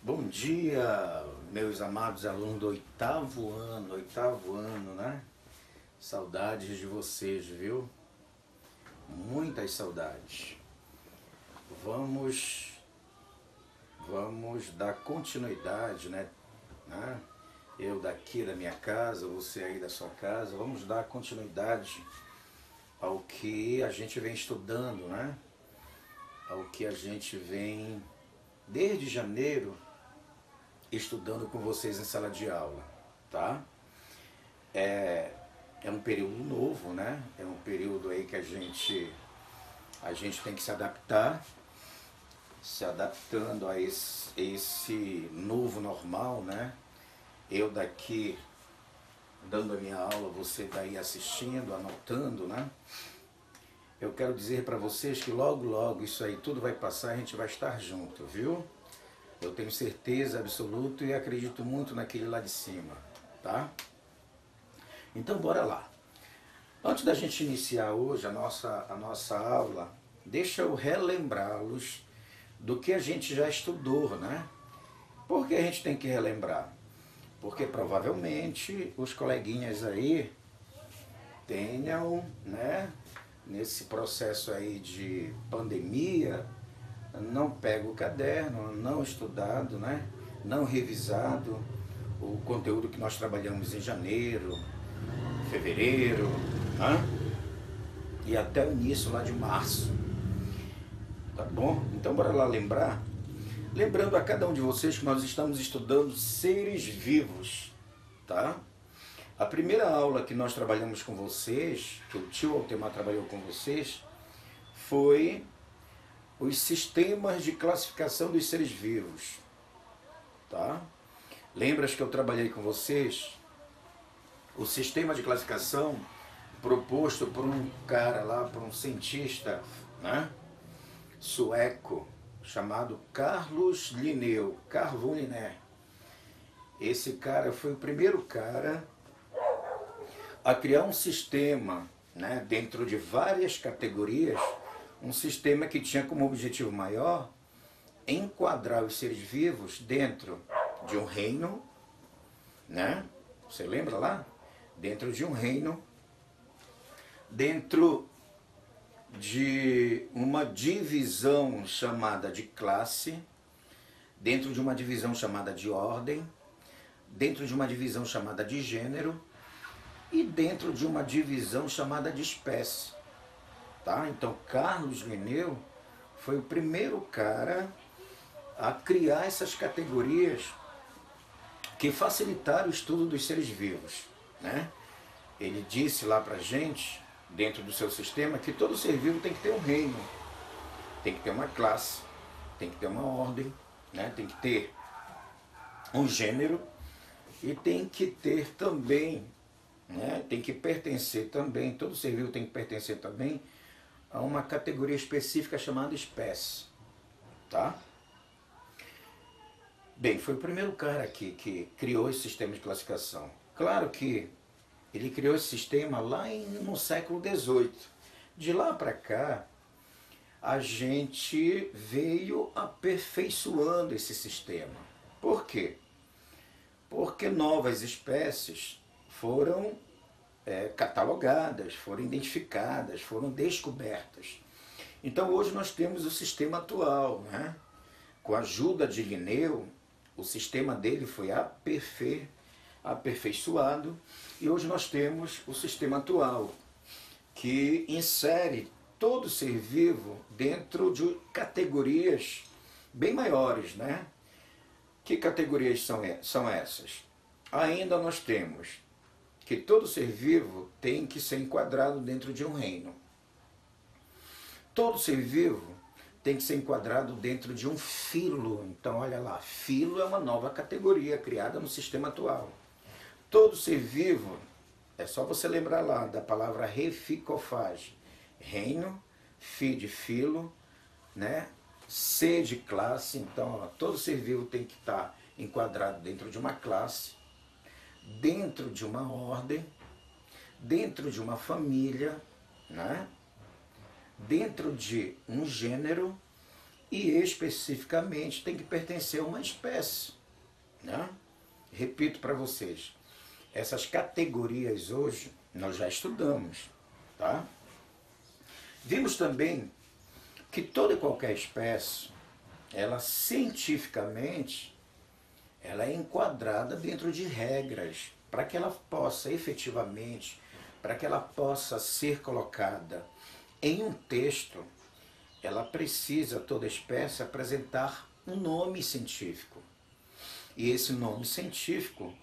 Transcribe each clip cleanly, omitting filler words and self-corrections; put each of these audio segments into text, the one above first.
Bom dia, meus amados alunos do oitavo ano, né? Saudades de vocês, viu? Muitas saudades. Vamos, vamos dar continuidade, né? Eu daqui da minha casa, você aí da sua casa, vamos dar continuidade ao que a gente vem estudando, né? Ao que a gente vem desde janeiro estudando com vocês em sala de aula, tá? É um período novo, né? É um período aí que a gente tem que se adaptar, se adaptando a esse novo normal, né? Eu daqui dando a minha aula, você daí assistindo, anotando, né? Eu quero dizer para vocês que logo, logo isso aí tudo vai passar, a gente vai estar junto, viu? Eu tenho certeza absoluta e acredito muito naquele lá de cima, tá? Então bora lá. Antes da gente iniciar hoje a nossa aula, deixa eu relembrá-los do que a gente já estudou, né? Por que a gente tem que relembrar? Porque provavelmente os coleguinhas aí tenham, né, nesse processo aí de pandemia, não pega o caderno, não estudado, né? Não revisado o conteúdo que nós trabalhamos em janeiro, fevereiro, né? E até o início lá de março. Tá bom? Então bora lá lembrar. Lembrando a cada um de vocês que nós estamos estudando seres vivos, tá? A primeira aula que nós trabalhamos com vocês, que o tio Altemar trabalhou com vocês, foi os sistemas de classificação dos seres vivos, tá? Lembras que eu trabalhei com vocês o sistema de classificação proposto por um cara lá, por um cientista, né, sueco, chamado Carlos Linneu, Carl Linné. Esse cara foi o primeiro cara a criar um sistema, né, dentro de várias categorias, um sistema que tinha como objetivo maior enquadrar os seres vivos dentro de um reino, né? Você lembra lá? Dentro de um reino, dentro de uma divisão chamada de classe, dentro de uma divisão chamada de ordem, dentro de uma divisão chamada de gênero e dentro de uma divisão chamada de espécie. Tá? Então, Carlos Linneu foi o primeiro cara a criar essas categorias que facilitaram o estudo dos seres vivos, né? Ele disse lá pra gente, dentro do seu sistema, que todo ser vivo tem que ter um reino, tem que ter uma classe, tem que ter uma ordem, né? Tem que ter um gênero e tem que ter também, né? Tem que pertencer também, todo ser vivo tem que pertencer também a uma categoria específica chamada espécie, tá? Bem, foi o primeiro cara aqui que criou esse sistema de classificação. Claro que ele criou esse sistema lá no século XVIII. De lá para cá, a gente veio aperfeiçoando esse sistema. Por quê? Porque novas espécies foram catalogadas, foram identificadas, foram descobertas. Então hoje nós temos o sistema atual, né? Com a ajuda de Linneu, o sistema dele foi aperfeiçoado e hoje nós temos o sistema atual, que insere todo ser vivo dentro de categorias bem maiores, né? Que categorias são essas? Ainda nós temos que todo ser vivo tem que ser enquadrado dentro de um reino. Todo ser vivo tem que ser enquadrado dentro de um filo. Então, olha lá, filo é uma nova categoria criada no sistema atual. Todo ser vivo, é só você lembrar lá da palavra reficofage. Reino, fi de filo, né? C de classe. Então, ó, todo ser vivo tem que estar enquadrado dentro de uma classe, dentro de uma ordem, dentro de uma família, né? Dentro de um gênero e especificamente tem que pertencer a uma espécie, né? Repito para vocês, essas categorias hoje nós já estudamos, tá? Vimos também que toda e qualquer espécie, ela cientificamente, ela é enquadrada dentro de regras para que ela possa efetivamente, para que ela possa ser colocada em um texto, ela precisa, toda espécie, apresentar um nome científico. E esse nome científico,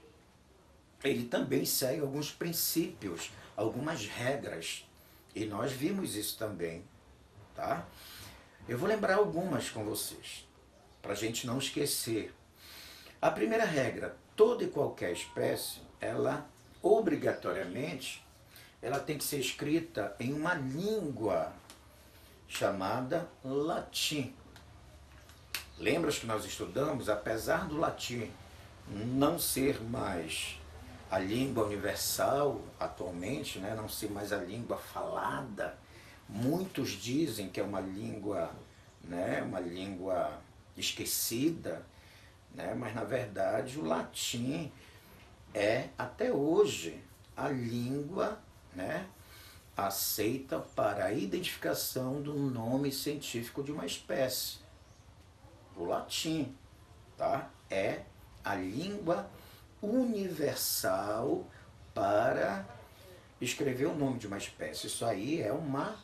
ele também segue alguns princípios, algumas regras. E nós vimos isso também, tá? Eu vou lembrar algumas com vocês, para a gente não esquecer. A primeira regra, toda e qualquer espécie, ela obrigatoriamente, ela tem que ser escrita em uma língua chamada latim. Lembra que nós estudamos, apesar do latim não ser mais a língua universal atualmente, né, não ser mais a língua falada, muitos dizem que é uma língua, né, uma língua esquecida, né, mas na verdade o latim é até hoje a língua, né, aceita para a identificação do nome científico de uma espécie. O latim, tá? É a língua universal para escrever o nome de uma espécie. Isso aí é uma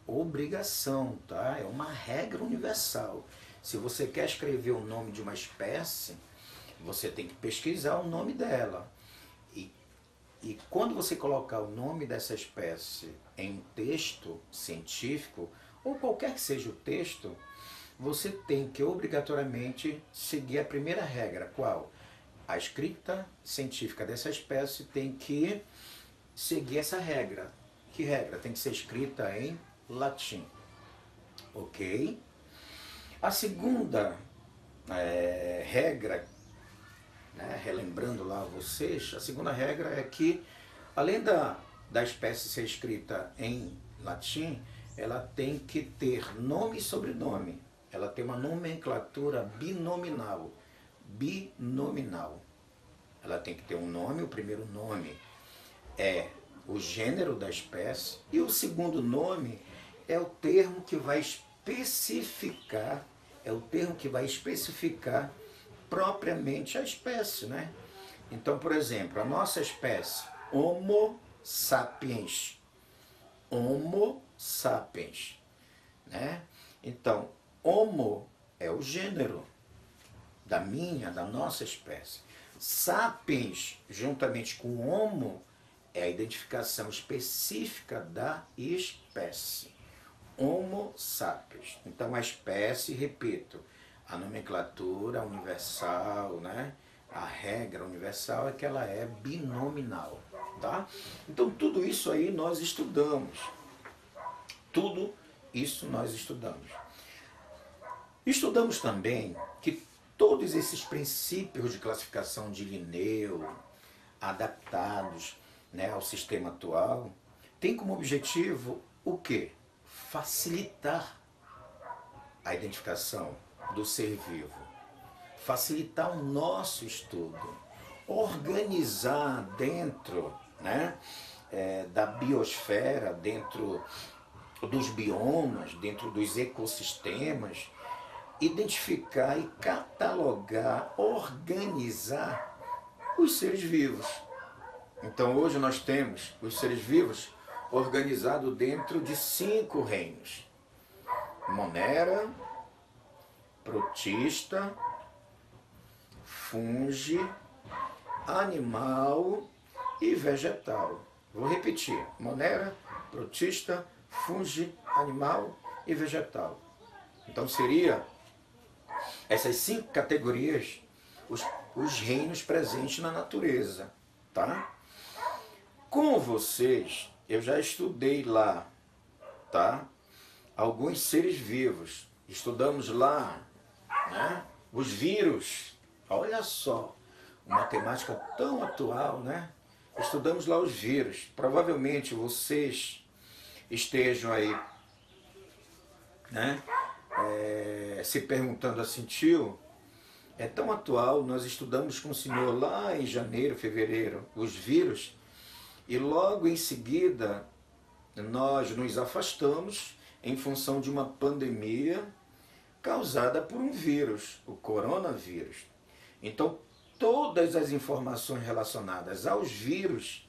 obrigação, tá? É uma regra universal. Se você quer escrever o nome de uma espécie, você tem que pesquisar o nome dela. E quando você colocar o nome dessa espécie em um texto científico, ou qualquer que seja o texto, você tem que obrigatoriamente seguir a primeira regra. Qual? A escrita científica dessa espécie tem que seguir essa regra. Que regra? Tem que ser escrita em latim. Ok? A segunda regra, né, relembrando lá a vocês, a segunda regra é que, além da espécie ser escrita em latim, ela tem que ter nome e sobrenome. Ela tem uma nomenclatura binominal. Binominal. Ela tem que ter um nome, o primeiro nome é o gênero da espécie, e o segundo nome é o termo que vai especificar, propriamente a espécie, né? Então, por exemplo, a nossa espécie, Homo sapiens. Homo sapiens, né? Então, Homo é o gênero da nossa espécie. Sapiens, juntamente com Homo, é a identificação específica da espécie. Homo sapiens. Então, a espécie, repito, a nomenclatura universal, né? A regra universal é que ela é binominal, tá? Então, tudo isso aí nós estudamos. Tudo isso nós estudamos. Estudamos também que todos esses princípios de classificação de Linneu, adaptados, né, ao sistema atual, tem como objetivo o quê? Facilitar a identificação do ser vivo, facilitar o nosso estudo, organizar dentro, né, da biosfera, dentro dos biomas, dentro dos ecossistemas, identificar e catalogar, organizar os seres vivos. Então hoje nós temos os seres vivos organizados dentro de 5 reinos: Monera, protista, fungi, animal e vegetal. Vou repetir: Monera, protista, fungi, animal e vegetal. Então seria essas 5 categorias, os reinos presentes na natureza, tá? Com vocês, eu já estudei lá, tá? Alguns seres vivos. Estudamos lá, né? Os vírus. Olha só, uma temática tão atual, né? Estudamos lá os vírus. Provavelmente vocês estejam aí, né, se perguntando assim, tio, é tão atual, nós estudamos com o senhor lá em janeiro, fevereiro, os vírus, e logo em seguida nós nos afastamos em função de uma pandemia causada por um vírus, o coronavírus. Então, todas as informações relacionadas aos vírus,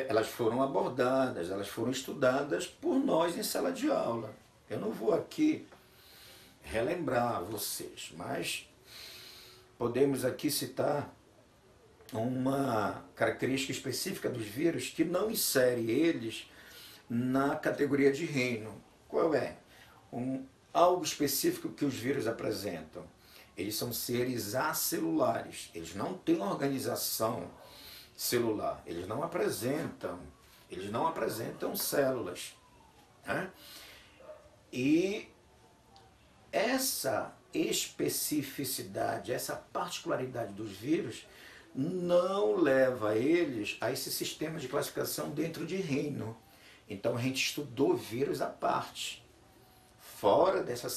elas foram abordadas, elas foram estudadas por nós em sala de aula. Eu não vou aqui relembrar a vocês, mas podemos aqui citar uma característica específica dos vírus que não insere eles na categoria de reino. Qual é? Algo específico que os vírus apresentam. Eles são seres acelulares, eles não têm organização celular, eles não apresentam células, né? E essa especificidade, essa particularidade dos vírus não leva eles a esse sistema de classificação dentro de reino. Então a gente estudou vírus à parte, fora dessa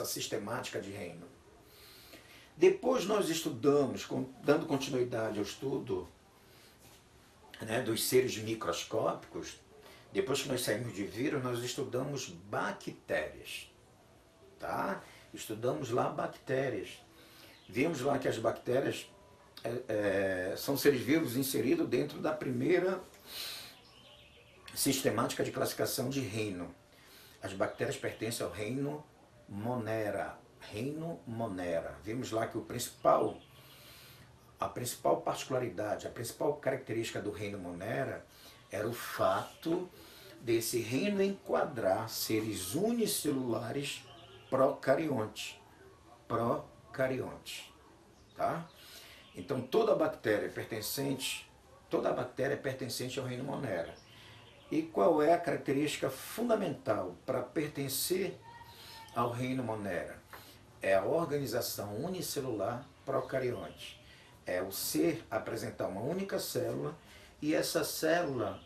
sistemática de reino. Depois nós estudamos, dando continuidade ao estudo, né, dos seres microscópicos. Depois que nós saímos de vírus, nós estudamos bactérias. Tá? Estudamos lá bactérias. Vimos lá que as bactérias são seres vivos inseridos dentro da primeira sistemática de classificação de reino. As bactérias pertencem ao reino Monera. Reino Monera. Vimos lá que a principal particularidade, a principal característica do reino Monera era o fato desse reino enquadrar seres unicelulares procariontes. Tá? Então toda bactéria é pertencente ao reino Monera. E qual é a característica fundamental para pertencer ao reino Monera? É a organização unicelular procarionte. É o ser apresentar uma única célula e essa célula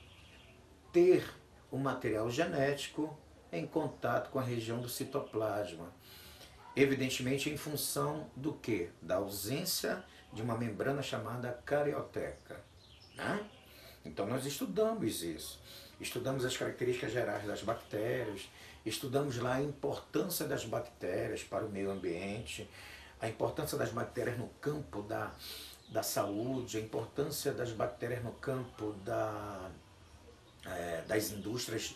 ter o material genético em contato com a região do citoplasma. Evidentemente em função do quê? Da ausência de uma membrana chamada carioteca, né? Então nós estudamos isso. Estudamos as características gerais das bactérias, estudamos lá a importância das bactérias para o meio ambiente, a importância das bactérias no campo da saúde, a importância das bactérias no campo das indústrias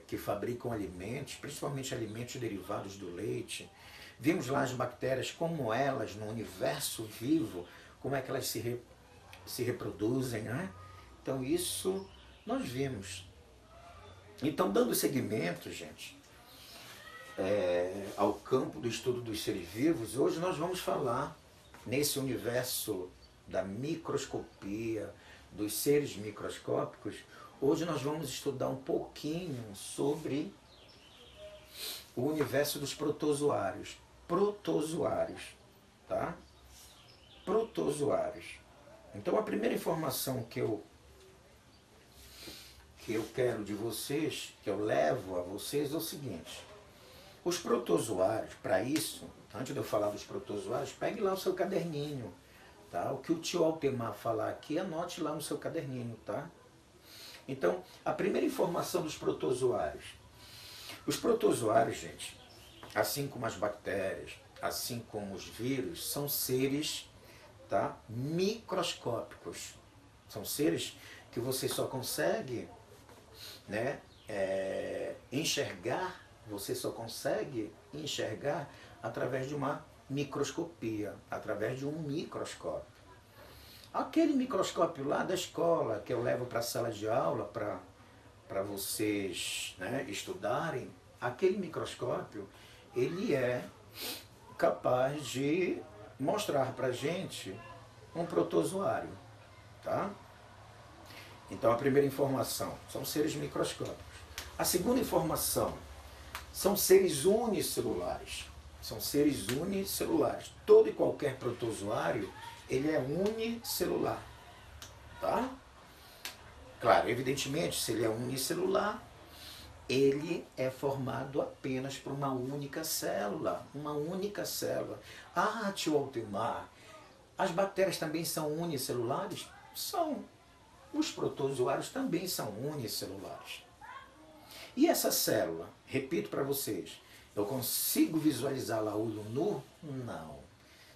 que fabricam alimentos, principalmente alimentos derivados do leite. Vimos lá as bactérias, como elas, no universo vivo, como é que elas se reproduzem, né? Então isso nós vimos. Então, dando seguimento, gente, ao campo do estudo dos seres vivos, hoje nós vamos falar nesse universo da microscopia, dos seres microscópicos. Hoje nós vamos estudar um pouquinho sobre o universo dos protozoários. Tá? Protozoários. Então a primeira informação que eu quero de vocês, que eu levo a vocês é o seguinte. Os protozoários, para isso, antes de eu falar dos protozoários, pegue lá o seu caderninho. Tá? O que o tio Altemar falar aqui, anote lá no seu caderninho, tá? Então, a primeira informação dos protozoários. Os protozoários, gente, assim como as bactérias, assim como os vírus, são seres, tá, microscópicos. São seres que você só consegue, né, enxergar, você só consegue enxergar através de uma microscopia, através de um microscópio. Aquele microscópio lá da escola, que eu levo para a sala de aula para vocês, né, estudarem, aquele microscópio, ele é capaz de mostrar para a gente um protozoário. Tá? Então a primeira informação, são seres microscópicos. A segunda informação, são seres unicelulares. São seres unicelulares. Todo e qualquer protozoário, ele é unicelular. Tá? Claro, evidentemente, se ele é unicelular, ele é formado apenas por uma única célula. Uma única célula. Ah, tio Altemar, as bactérias também são unicelulares? São. Os protozoários também são unicelulares. E essa célula, repito para vocês, eu consigo visualizá-la a olho nu? Não.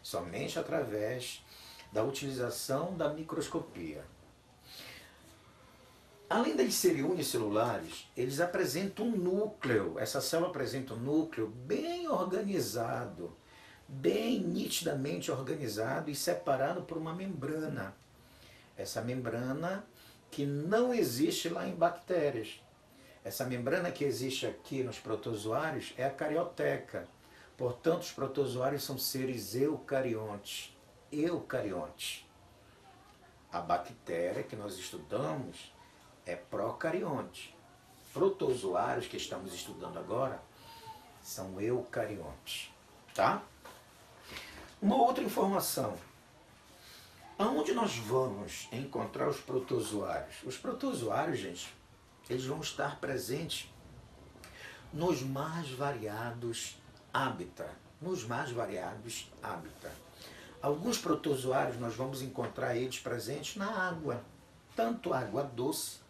Somente através da utilização da microscopia. Além de serem unicelulares, eles apresentam um núcleo. Essa célula apresenta um núcleo bem organizado, bem nitidamente organizado e separado por uma membrana. Essa membrana que não existe lá em bactérias. Essa membrana que existe aqui nos protozoários é a carioteca. Portanto, os protozoários são seres eucariontes. Eucariontes. A bactéria que nós estudamos é procarionte. Protozoários que estamos estudando agora são eucariontes. Tá? Uma outra informação. Aonde nós vamos encontrar os protozoários? Os protozoários, gente, eles vão estar presentes nos mais variados hábitats. Nos mais variados hábitats. Alguns protozoários nós vamos encontrar eles presentes na água. Tanto água doce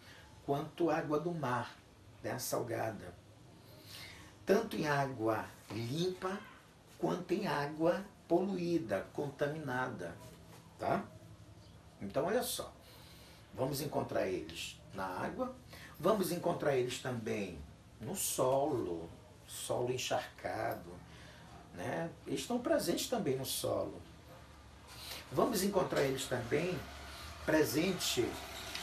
quanto água do mar, né, salgada. Tanto em água limpa quanto em água poluída, contaminada. Tá? Então, olha só. Vamos encontrar eles na água, vamos encontrar eles também no solo encharcado, né? Eles estão presentes também no solo. Vamos encontrar eles também presentes,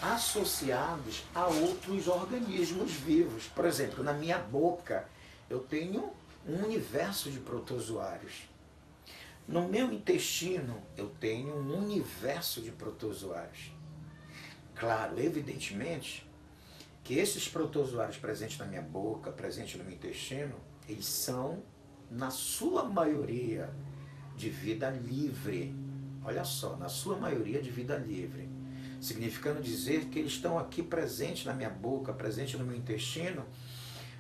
associados a outros organismos vivos. Por exemplo, na minha boca eu tenho um universo de protozoários. No meu intestino eu tenho um universo de protozoários. Claro, evidentemente, que esses protozoários presentes na minha boca, presentes no meu intestino, eles são, na sua maioria, de vida livre. Olha só, na sua maioria de vida livre. Significando dizer que eles estão aqui presentes na minha boca, presentes no meu intestino,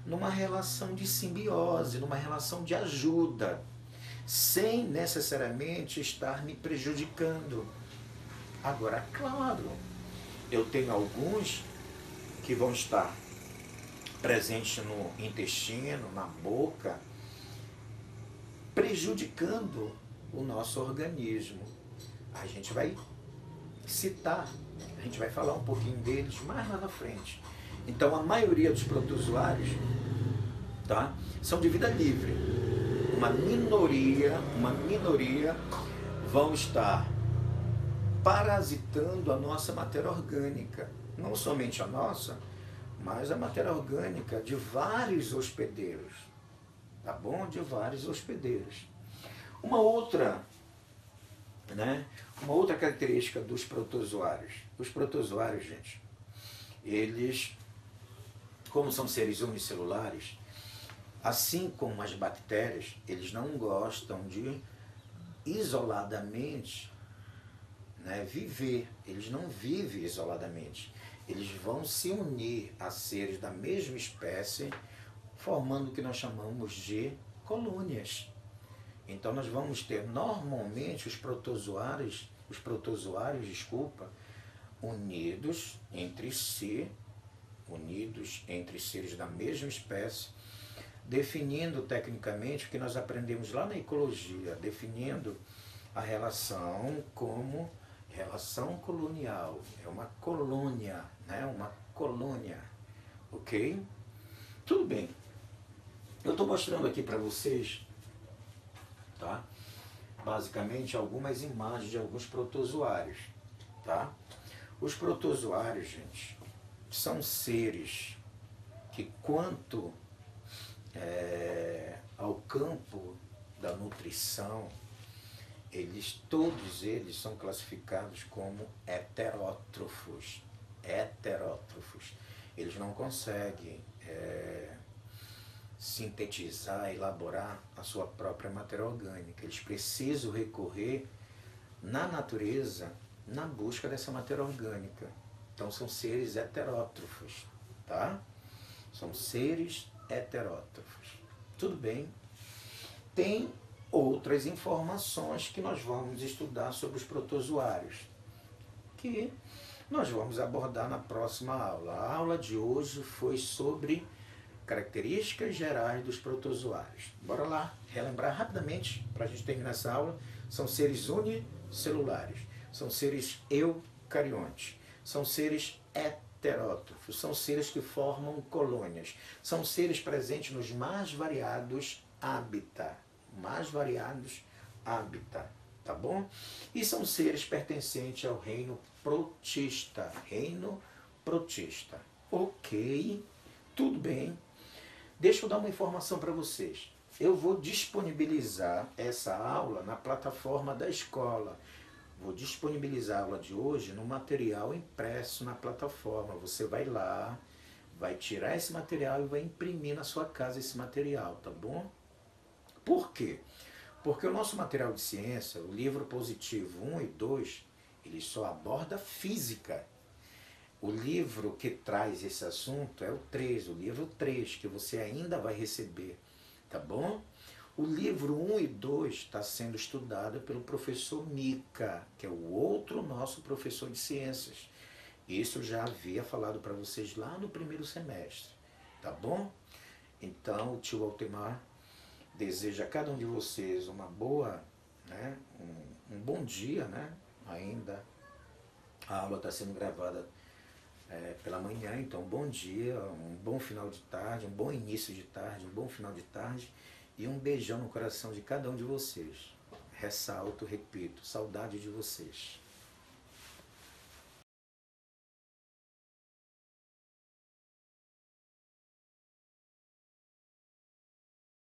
numa relação de simbiose, numa relação de ajuda, sem necessariamente estar me prejudicando. Agora, claro, eu tenho alguns que vão estar presentes no intestino, na boca, prejudicando o nosso organismo. A gente vai citar, a gente vai falar um pouquinho deles mais lá na frente. Então, a maioria dos protozoários, tá, são de vida livre. Uma minoria vão estar parasitando a nossa matéria orgânica. Não somente a nossa, mas a matéria orgânica de vários hospedeiros. Tá bom? De vários hospedeiros. Uma outra característica dos protozoários. Os protozoários, gente, eles, como são seres unicelulares, assim como as bactérias, eles não gostam de isoladamente, né, viver. Eles não vivem isoladamente. Eles vão se unir a seres da mesma espécie, formando o que nós chamamos de colônias. Então nós vamos ter normalmente os protozoários, unidos entre seres da mesma espécie, definindo tecnicamente o que nós aprendemos lá na ecologia, definindo a relação como relação colonial. É uma colônia, né? Uma colônia, ok? Tudo bem. Eu estou mostrando aqui para vocês, tá? Basicamente algumas imagens de alguns protozoários, tá? Os protozoários, gente, são seres que, quanto ao campo da nutrição, todos eles são classificados como heterótrofos. Heterótrofos. Eles não conseguem sintetizar, elaborar a sua própria matéria orgânica. Eles precisam recorrer na natureza na busca dessa matéria orgânica. Então são seres heterótrofos, tá? São seres heterótrofos. Tudo bem? Tem outras informações que nós vamos estudar sobre os protozoários, que nós vamos abordar na próxima aula. A aula de hoje foi sobre características gerais dos protozoários. Bora lá relembrar rapidamente, para a gente terminar essa aula. São seres unicelulares, são seres eucariontes, são seres heterótrofos, são seres que formam colônias, são seres presentes nos mais variados hábitats, tá bom? E são seres pertencentes ao reino protista, Ok, tudo bem. Deixa eu dar uma informação para vocês. Eu vou disponibilizar essa aula na plataforma da escola. Vou disponibilizar a aula de hoje no material impresso na plataforma. Você vai lá, vai tirar esse material e vai imprimir na sua casa esse material, tá bom? Por quê? Porque o nosso material de ciência, o livro positivo 1 e 2, ele só aborda física. O livro que traz esse assunto é o 3, o livro 3, que você ainda vai receber, tá bom? O livro 1 e 2 está sendo estudado pelo professor Mica, que é o outro nosso professor de ciências. Isso eu já havia falado para vocês lá no primeiro semestre, tá bom? Então, o tio Altemar deseja a cada um de vocês uma boa, né, um bom dia, né? Ainda a aula está sendo gravada pela manhã, então bom dia, um bom final de tarde, um bom início de tarde, um bom final de tarde e um beijão no coração de cada um de vocês. Ressalto, repito, saudade de vocês.